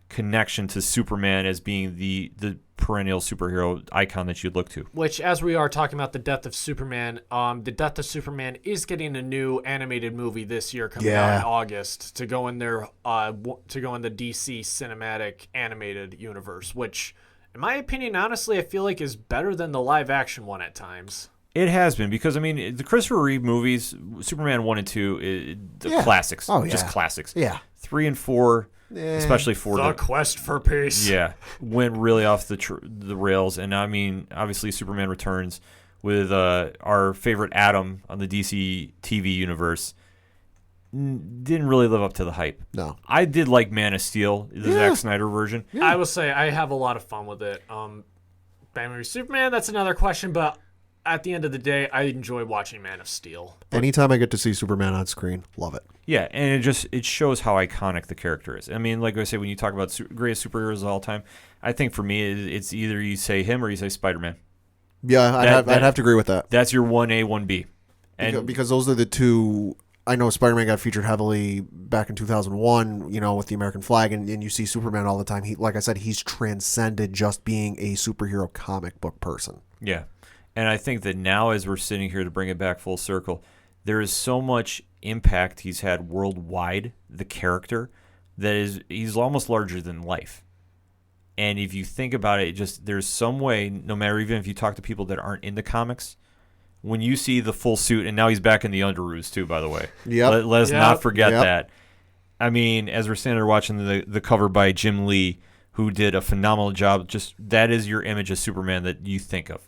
connection to Superman as being the perennial superhero icon that you'd look to. Which, as we are talking about the death of Superman, the death of Superman is getting a new animated movie this year coming out in August to go in their to go in the DC cinematic animated universe, which, in my opinion, honestly, I feel like is better than the live action one at times. It has been because, I mean, the Christopher Reeve movies, Superman 1 and 2, classics. Oh, yeah. Just classics. Yeah. 3 and 4, especially 4. The Quest for Peace. Yeah. Went really off the rails. And, I mean, obviously Superman Returns with our favorite Atom on the DC TV universe didn't really live up to the hype. No. I did like Man of Steel, the Zack Snyder version. Yeah. I will say I have a lot of fun with it. Batman v Superman, that's another question, but at the end of the day, I enjoy watching Man of Steel. Anytime I get to see Superman on screen, love it. Yeah, and it shows how iconic the character is. I mean, like I say, when you talk about greatest superheroes of all time, I think for me, it's either you say him or you say Spider-Man. Yeah, I'd have to agree with that. That's your 1A, 1B. And because those are the two. I know Spider-Man got featured heavily back in 2001, with the American flag, and you see Superman all the time. Like I said, he's transcended just being a superhero comic book person. Yeah. And I think that now, as we're sitting here to bring it back full circle, there is so much impact he's had worldwide, the character, he's almost larger than life. And if you think about it, there's some way, no matter even if you talk to people that aren't into comics, when you see the full suit, and now he's back in the underoos too, by the way. Yep. Let us not forget that. I mean, as we're standing there watching the cover by Jim Lee, who did a phenomenal job, that is your image of Superman that you think of.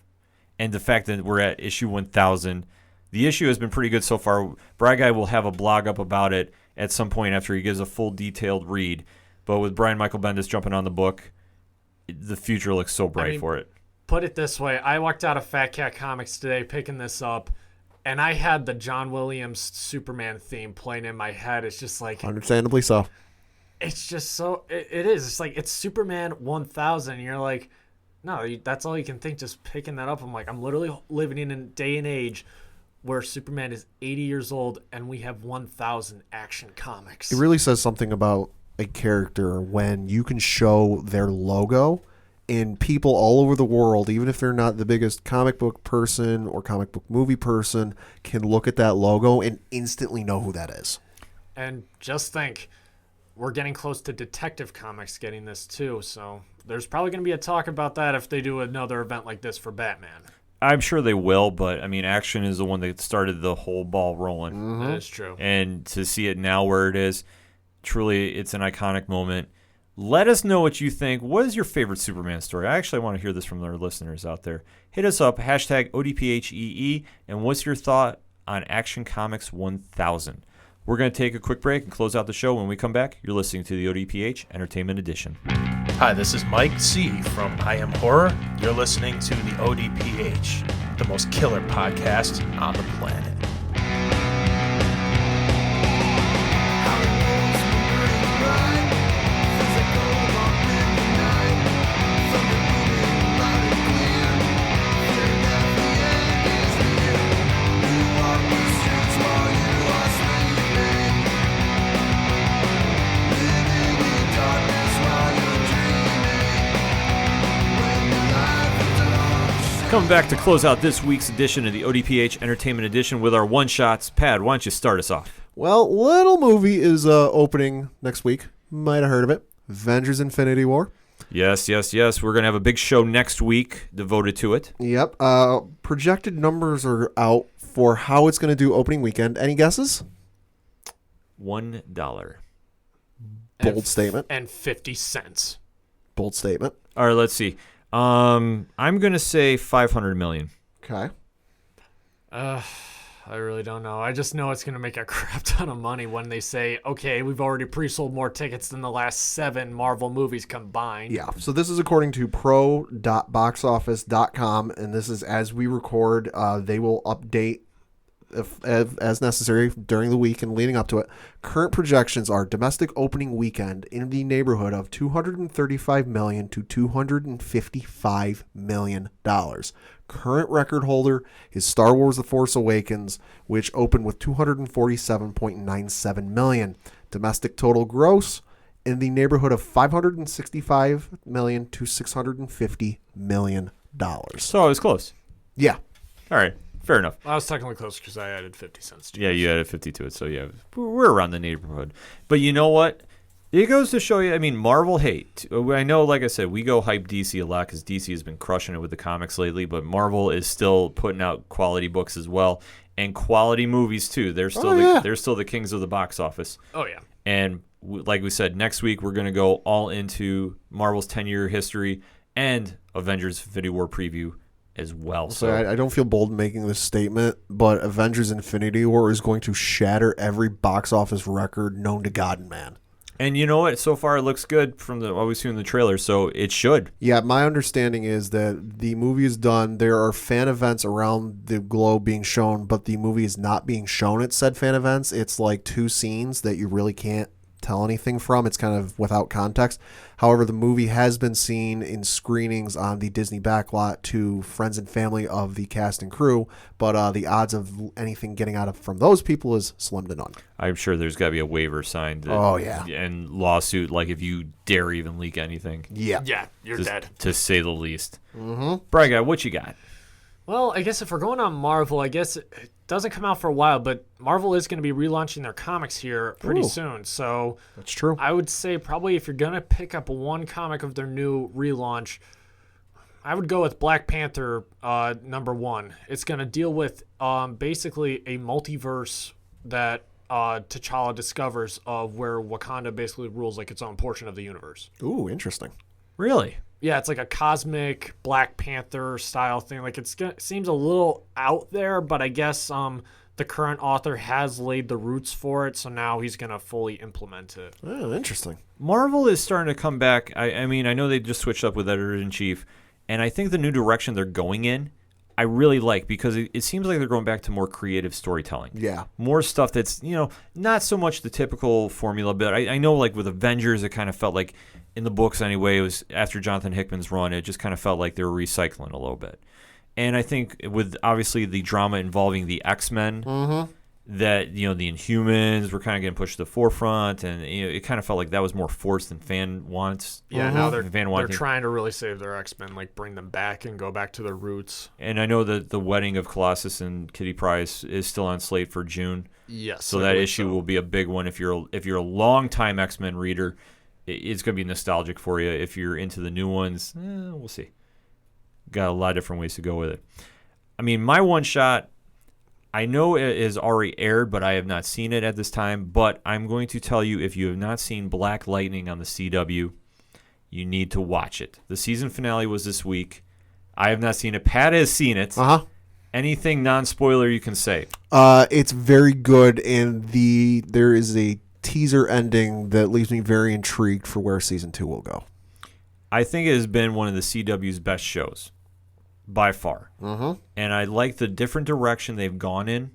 And the fact that we're at issue 1000, the issue has been pretty good so far. Brad Guy will have a blog up about it at some point after he gives a full detailed read. But with Brian Michael Bendis jumping on the book, the future looks so bright for it. Put it this way. I walked out of Fat Cat Comics today picking this up, and I had the John Williams Superman theme playing in my head. It's just like... Understandably so. It's just so... It is. It's like, it's Superman 1000, and you're like... No, that's all you can think, just picking that up. I'm like, I'm literally living in a day and age where Superman is 80 years old and we have 1,000 Action Comics. It really says something about a character when you can show their logo and people all over the world, even if they're not the biggest comic book person or comic book movie person, can look at that logo and instantly know who that is. And just think, we're getting close to Detective Comics getting this too, so there's probably going to be a talk about that if they do another event like this for Batman. I'm sure they will, but I mean, Action is the one that started the whole ball rolling. Mm-hmm. That is true. And to see it now where it is, truly, it's an iconic moment. Let us know what you think. What is your favorite Superman story? I actually want to hear this from our listeners out there. Hit us up, hashtag ODPHEE, and what's your thought on Action Comics 1000? We're going to take a quick break and close out the show. When we come back, you're listening to the ODPH Entertainment Edition. Hi, this is Mike C. from I Am Horror. You're listening to the ODPH, the most killer podcast on the planet. Coming back to close out this week's edition of the ODPH Entertainment Edition with our one-shots. Pad, why don't you start us off? Well, little movie is opening next week. Might have heard of it. Avengers Infinity War. Yes. We're going to have a big show next week devoted to it. Yep. Projected numbers are out for how it's going to do opening weekend. Any guesses? $1. Bold statement. And 50 cents. Bold statement. All right, let's see. I'm going to say $500 million. Okay. I really don't know. I just know it's going to make a crap ton of money when they say, okay, we've already pre-sold more tickets than the last 7 Marvel movies combined. Yeah. So this is according to pro.boxoffice.com, and this is as we record. They will update as necessary during the week and leading up to it. Current projections are domestic opening weekend in the neighborhood of $235 million to $255 million. Current record holder is Star Wars The Force Awakens, which opened with $247.97 million. Domestic total gross in the neighborhood of $565 million to $650 million. So I was close. Yeah. All right. Fair enough. I was technically close because I added 50 cents to it. Yeah, you added 50 to it. So, yeah, we're around the neighborhood. But you know what? It goes to show you, I mean, Marvel hate. I know, like I said, we go hype DC a lot because DC has been crushing it with the comics lately, but Marvel is still putting out quality books as well and quality movies, too. They're still they're still the kings of the box office. Oh, yeah. And like we said, next week we're going to go all into Marvel's 10-year history and Avengers Infinity War preview as well. So I don't feel bold in making this statement, but Avengers Infinity War is going to shatter every box office record known to God and man. And you know what? So far, it looks good from what we've seen in the trailer, so it should. Yeah, my understanding is that the movie is done. There are fan events around the globe being shown, but the movie is not being shown at said fan events. It's like 2 scenes that you really can't tell anything from. It's kind of without context. However, the movie has been seen in screenings on the Disney backlot to friends and family of the cast and crew, but the odds of anything getting out from those people is slim to none. I'm sure there's got to be a waiver signed. And lawsuit, like if you dare even leak anything. Yeah. Yeah, you're dead. To say the least. Mm-hmm. Brian, guy, what you got? Well, I guess if we're going on Marvel, I guess it doesn't come out for a while, but Marvel is going to be relaunching their comics here pretty soon. So that's true. I would say probably if you're going to pick up one comic of their new relaunch, I would go with Black Panther #1. It's going to deal with basically a multiverse that T'Challa discovers of where Wakanda basically rules like its own portion of the universe. Ooh, interesting. Really? Yeah, it's like a cosmic Black Panther style thing. Like it seems a little out there, but I guess the current author has laid the roots for it, so now he's going to fully implement it. Oh, interesting. Marvel is starting to come back. I mean, I know they just switched up with editor-in-chief, and I think the new direction they're going in, I really like because it seems like they're going back to more creative storytelling. Yeah. More stuff that's, not so much the typical formula, but I know like with Avengers, it kind of felt like, in the books anyway, it was after Jonathan Hickman's run, it just kind of felt like they were recycling a little bit. And I think with obviously the drama involving the X-Men, that, the Inhumans were kind of getting pushed to the forefront, and it kind of felt like that was more forced than fan wants. Yeah, now they're trying to really save their X-Men, like bring them back and go back to their roots. And I know that the wedding of Colossus and Kitty Pryde is still on slate for June. Yes. So that issue will be a big one if you're a longtime X-Men reader. It's going to be nostalgic for you. If you're into the new ones, we'll see. Got a lot of different ways to go with it. I mean, my one shot, I know it is already aired, but I have not seen it at this time. But I'm going to tell you, if you have not seen Black Lightning on the CW, you need to watch it. The season finale was this week. I have not seen it. Pat has seen it. Anything non-spoiler you can say? It's very good, and there is a teaser ending that leaves me very intrigued for where season 2 will go. I think it has been one of the CW's best shows by far. And I like the different direction they've gone in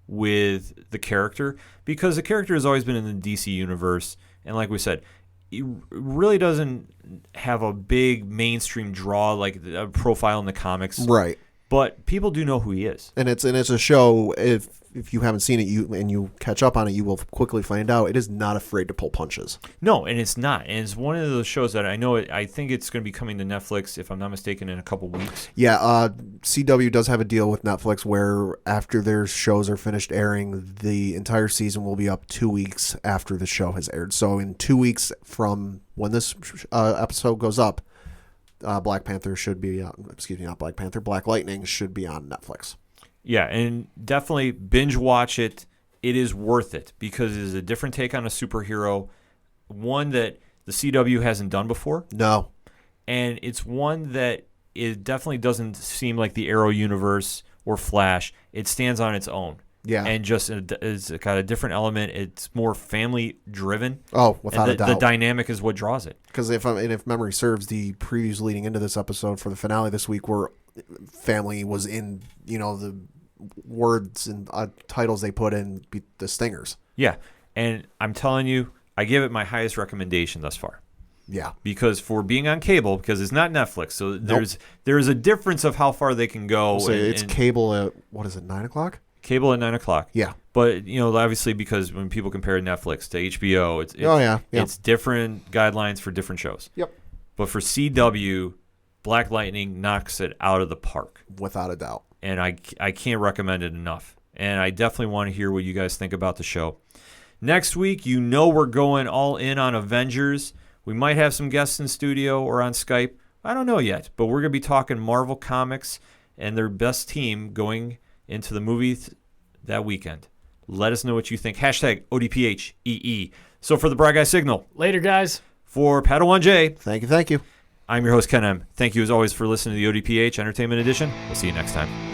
with the character, because the character has always been in the DC universe, and like we said, it really doesn't have a big mainstream draw like a profile in the comics. Right. But people do know who he is. And it's a show, if you haven't seen it you catch up on it, you will quickly find out it is not afraid to pull punches. No, and it's not. And it's one of those shows that I think it's going to be coming to Netflix, if I'm not mistaken, in a couple weeks. Yeah, CW does have a deal with Netflix where after their shows are finished airing, the entire season will be up 2 weeks after the show has aired. So in 2 weeks from when this episode goes up, Black Panther should be not Black Panther, Black Lightning should be on Netflix. Yeah, and definitely binge watch it. It is worth it because it is a different take on a superhero, one that the CW hasn't done before. No. And it's one that it definitely doesn't seem like the Arrow universe or Flash. It stands on its own. Yeah. And just it's got a different element. It's more family driven. Oh, without a doubt. The dynamic is what draws it. Because if memory serves, the previews leading into this episode for the finale this week were family was in, the words and titles they put in beat the Stingers. Yeah, and I'm telling you, I give it my highest recommendation thus far. Yeah. Because for being on cable, because it's not Netflix, so there's a difference of how far they can go. So it's cable at, 9 o'clock? Cable at 9 o'clock. Yeah. But, obviously because when people compare Netflix to HBO, it's different guidelines for different shows. Yep. But for CW, Black Lightning knocks it out of the park. Without a doubt. And I can't recommend it enough. And I definitely want to hear what you guys think about the show. Next week, we're going all in on Avengers. We might have some guests in studio or on Skype. I don't know yet, but we're going to be talking Marvel Comics and their best team going into the movies that weekend. Let us know what you think. Hashtag ODPHEE. So for the Bright Guy Signal. Later, guys. For Paddle1J. Thank you. I'm your host, Ken M. Thank you as always for listening to the ODPH Entertainment Edition. We'll see you next time.